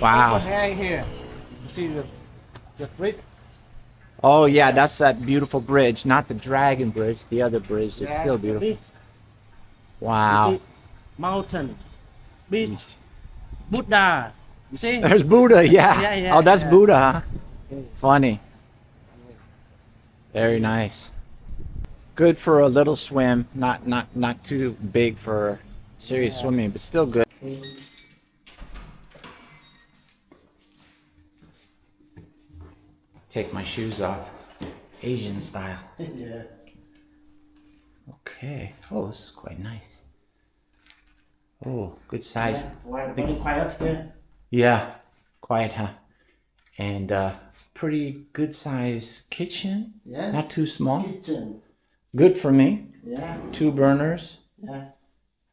Wow. Here. You see the bridge? Oh yeah, that's that beautiful bridge, not the Dragon Bridge. The other bridge is still the beautiful. beach. Wow. You see mountain, beach, Buddha. You see? There's Buddha, yeah. Yeah, Oh, that's yeah. Buddha, huh? Funny. Very nice. Good for a little swim, not too big for serious swimming, but still good. Take my shoes off, Asian style. Yes. Okay. Oh, this is quite nice. Oh, good size. Very quiet here. Yeah, quiet, huh? And pretty good size kitchen. Yes. Not too small. Kitchen. Good for me. Yeah. 2 burners. Yeah.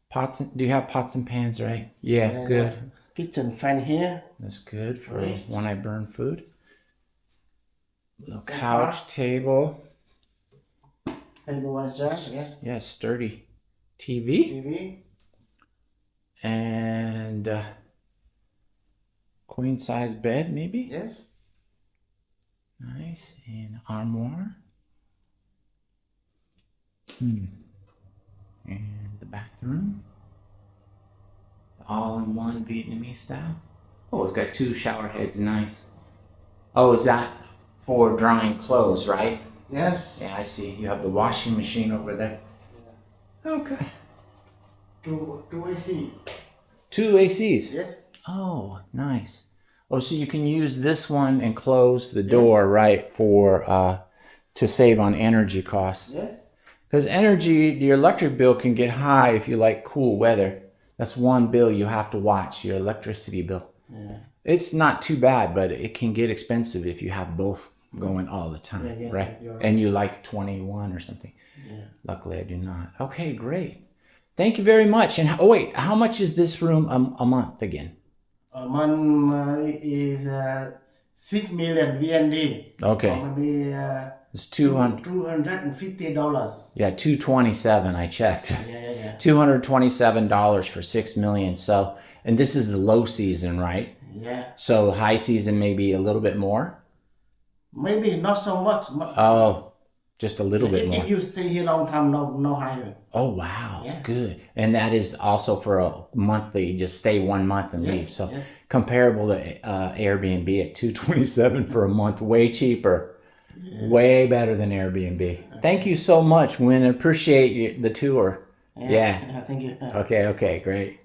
Pots. Do you have pots and pans, right? Yeah, good. Kitchen fan here. That's good for when I burn food. Little couch, table. Table yeah. Yeah, sturdy. TV. TV. And queen size bed, maybe? Yes. Nice. And armoire. And the bathroom. All-in-one Vietnamese style. Oh, it's got 2 shower heads. Nice. Oh, is that for drying clothes, right? Yes. Yeah, I see. You have the washing machine over there. Okay. 2 AC. 2 ACs. Yes. Oh, nice. Oh, so you can use this one and close the door, right, for to save on energy costs. Yes. Because energy, the electric bill can get high if you like cool weather. That's one bill you have to watch, your electricity bill. Yeah. It's not too bad, but it can get expensive if you have both going all the time, right? And you like 21 or something. Yeah. Luckily, I do not. Okay, great. Thank you very much. And oh wait, how much is this room a month again? A month is 6 million VND. Okay. Or maybe It's $250. Yeah, 227. I checked. Yeah. $227 for 6 million. So, and this is the low season, right? Yeah. So high season maybe a little bit more. Maybe not so much. Oh, just a little bit more. If you stay here long time, no higher. Oh wow, Yeah. good. And that is also for a monthly. Just stay 1 month and leave. So comparable to Airbnb at 227 for a month, way cheaper. Way better than Airbnb. Thank you so much, Win. I appreciate the tour. Yeah. Thank you. Okay, great.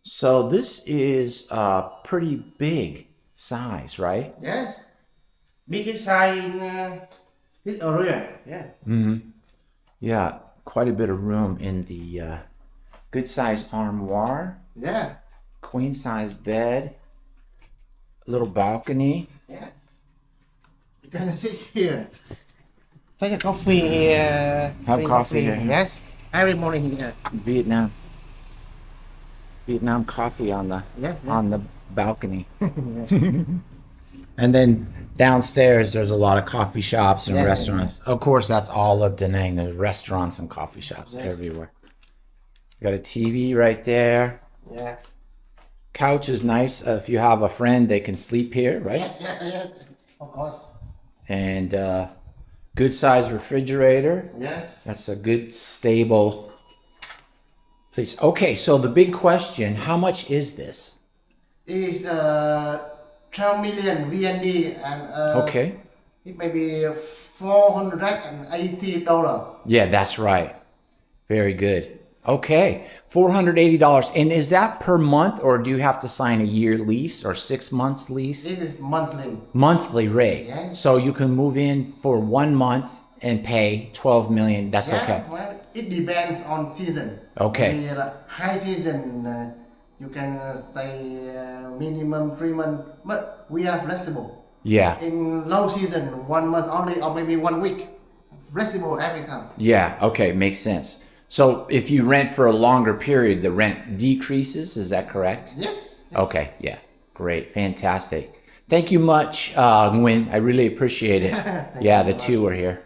So this is a pretty big size, right? Yes. Biggest size in this area. Yeah. Yeah, quite a bit of room in the good size armoire, Yeah. queen size bed, a little balcony. Yes. You can sit here. Take a coffee here. Have coffee here. Yes. Every morning here. Vietnam coffee on the Yes. on the balcony. And then downstairs there's a lot of coffee shops and restaurants. Of course, that's all of Da Nang. There's restaurants and coffee shops everywhere. Got a TV right there. Yeah. Couch is nice. If you have a friend, they can sleep here, right? Yes. Yeah. Of course. And good size refrigerator. Yes. That's a good stable place. Okay, so the big question, how much is this? Is 12 million VND and Okay. it may be $480. Yeah, that's right. Very good. Okay, $480. And is that per month, or do you have to sign a year lease or 6 months lease? This is monthly. Monthly rate. Yes. So you can move in for 1 month and pay 12 million. That's okay. Well, it depends on season. Okay. Maybe, high season, you can stay minimum 3 months, but we are flexible. Yeah. In low season, 1 month only, or maybe 1 week. Flexible every time. Yeah, okay, makes sense. So if you rent for a longer period, the rent decreases. Is that correct? Yes. Okay. Yeah. Great. Fantastic. Thank you much, Nguyen. I really appreciate it. Yeah, the two are here.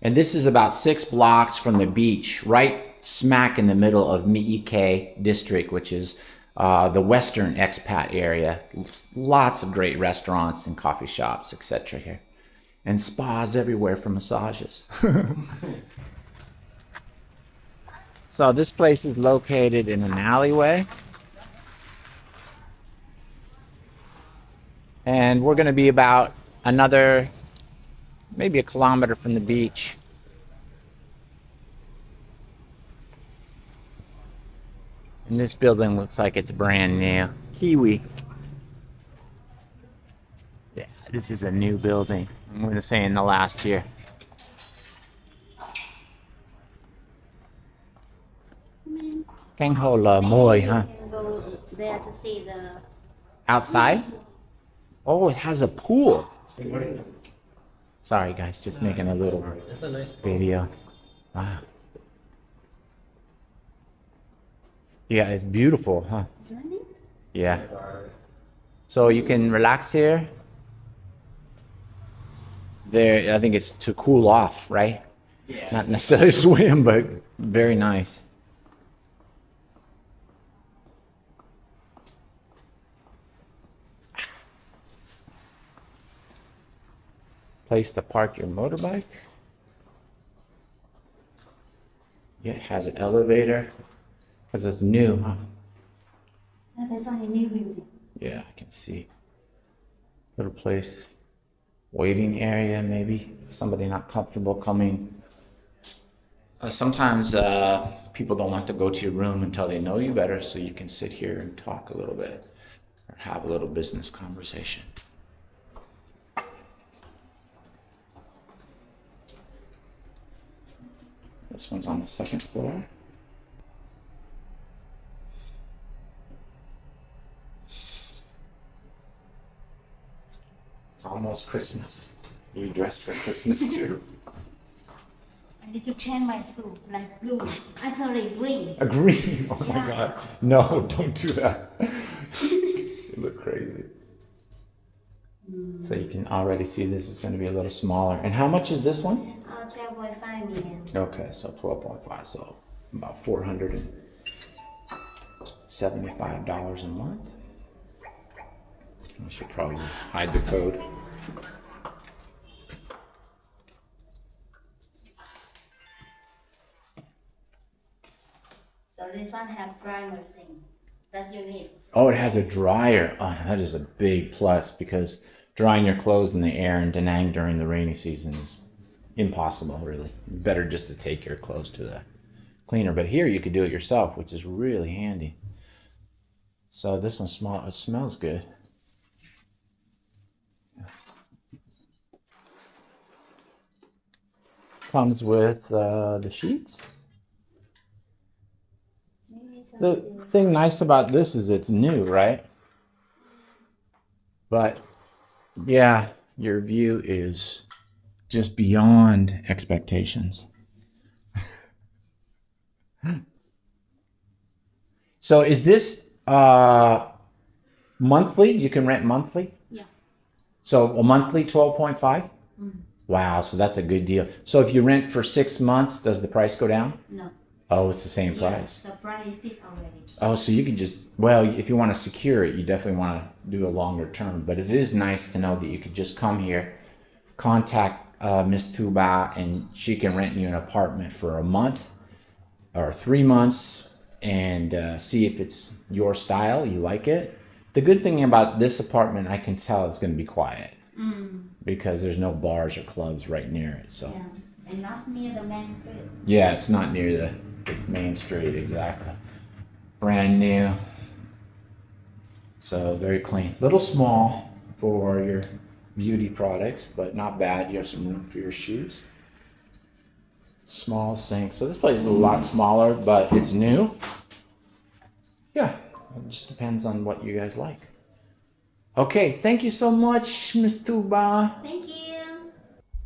And this is about 6 blocks from the beach, right smack in the middle of Miike district, which is the western expat area. Lots of great restaurants and coffee shops, etc. here. And spas everywhere for massages. So this place is located in an alleyway. And we're going to be about another, maybe a kilometer from the beach. And this building looks like it's brand new. Kiwi. Yeah, this is a new building. I'm going to say in the last year. Canh hồ là mồi, huh? You can go there to see the Outside? Oh, it has a pool. Sorry, guys, just making a little video. Wow. Yeah, it's beautiful, huh? Yeah. So you can relax here. There, I think it's to cool off, right? Yeah. Not necessarily swim, but very nice. Place to park your motorbike. Yeah, it has an elevator. Because it's new, huh? there's only new building. Yeah, I can see. Little place. Waiting area, maybe. Somebody not comfortable coming. Sometimes people don't want to go to your room until they know you better, so you can sit here and talk a little bit or have a little business conversation. This one's on the second floor. It's almost Christmas. You dress for Christmas too. I need to change my suit, like blue. I'm sorry, green. A green? Oh my God. No, don't do that. You look crazy. So you can already see this is going to be a little smaller. And how much is this one? 12.5 million. Okay, so 12.5, so about $475 a month. I should probably hide the code. So this one have primer thing. That's unique. Oh, it has a dryer. Oh, that is a big plus because drying your clothes in the air in Da Nang during the rainy season is impossible, really. Better just to take your clothes to the cleaner. But here you could do it yourself, which is really handy. So this one's small. It smells good. Comes with the sheets. The thing nice about this is it's new, right? But yeah, your view is just beyond expectations. So is this monthly? You can rent monthly? Yeah. So a monthly 12.5? Wow, so that's a good deal. So if you rent for 6 months, does the price go down? No. Oh, it's the same price. The price is fixed already. Oh, so you can just, well, if you want to secure it, you definitely want to do a longer term. But it is nice to know that you could just come here, contact Miss Tuba, and she can rent you an apartment for a month or 3 months and see if it's your style, you like it. The good thing about this apartment, I can tell it's going to be quiet because there's no bars or clubs right near it. So Yeah. And not near the main street. yeah, it's not near the main street, exactly. Brand new. So very clean. Little small for your beauty products, but not bad. You have some room for your shoes. Small sink. So this place is a lot smaller, but it's new. Yeah, it just depends on what you guys like. Okay, thank you so much, Miss Tuba. Thank you.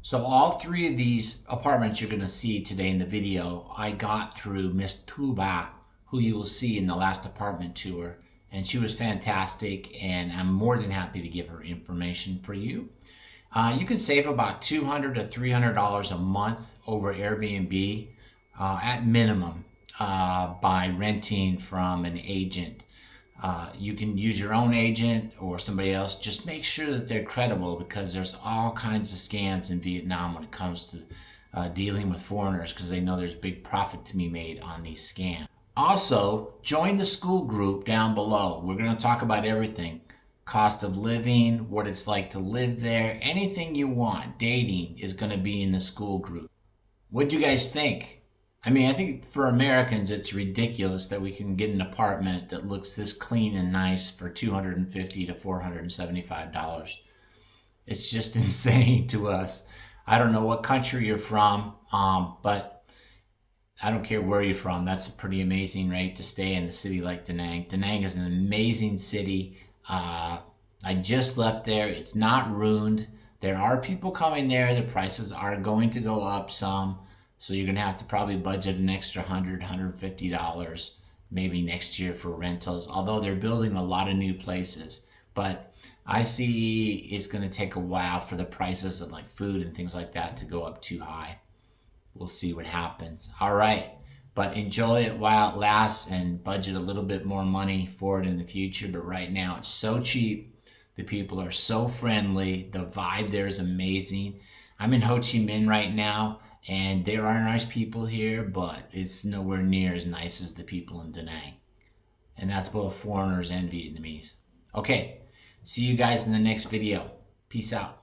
So all three of these apartments you're going to see today in the video, I got through Miss Tuba, who you will see in the last apartment tour. And she was fantastic, and I'm more than happy to give her information for you. You can save about $200 to $300 a month over Airbnb at minimum by renting from an agent. You can use your own agent or somebody else. Just make sure that they're credible, because there's all kinds of scams in Vietnam when it comes to dealing with foreigners, because they know there's big profit to be made on these scams. Also, join the Skool Group down below. We're going to talk about everything. Cost of living, what it's like to live there, anything you want. Dating is going to be in the Skool Group. What'd you guys think? I mean, I think for Americans, it's ridiculous that we can get an apartment that looks this clean and nice for $250 to $475. It's just insane to us. I don't know what country you're from, but I don't care where you're from. That's a pretty amazing rate to stay in a city like Da Nang. Da Nang is an amazing city. I just left there. It's not ruined. There are people coming there. The prices are going to go up some. So you're going to have to probably budget an extra $100, $150 maybe next year for rentals. Although they're building a lot of new places. But I see it's going to take a while for the prices of like food and things like that to go up too high. We'll see what happens. All right. But enjoy it while it lasts and budget a little bit more money for it in the future. But right now it's so cheap. The people are so friendly. The vibe there is amazing. I'm in Ho Chi Minh right now, and there are nice people here, but it's nowhere near as nice as the people in Da Nang. And that's both foreigners and Vietnamese. Okay. See you guys in the next video. Peace out.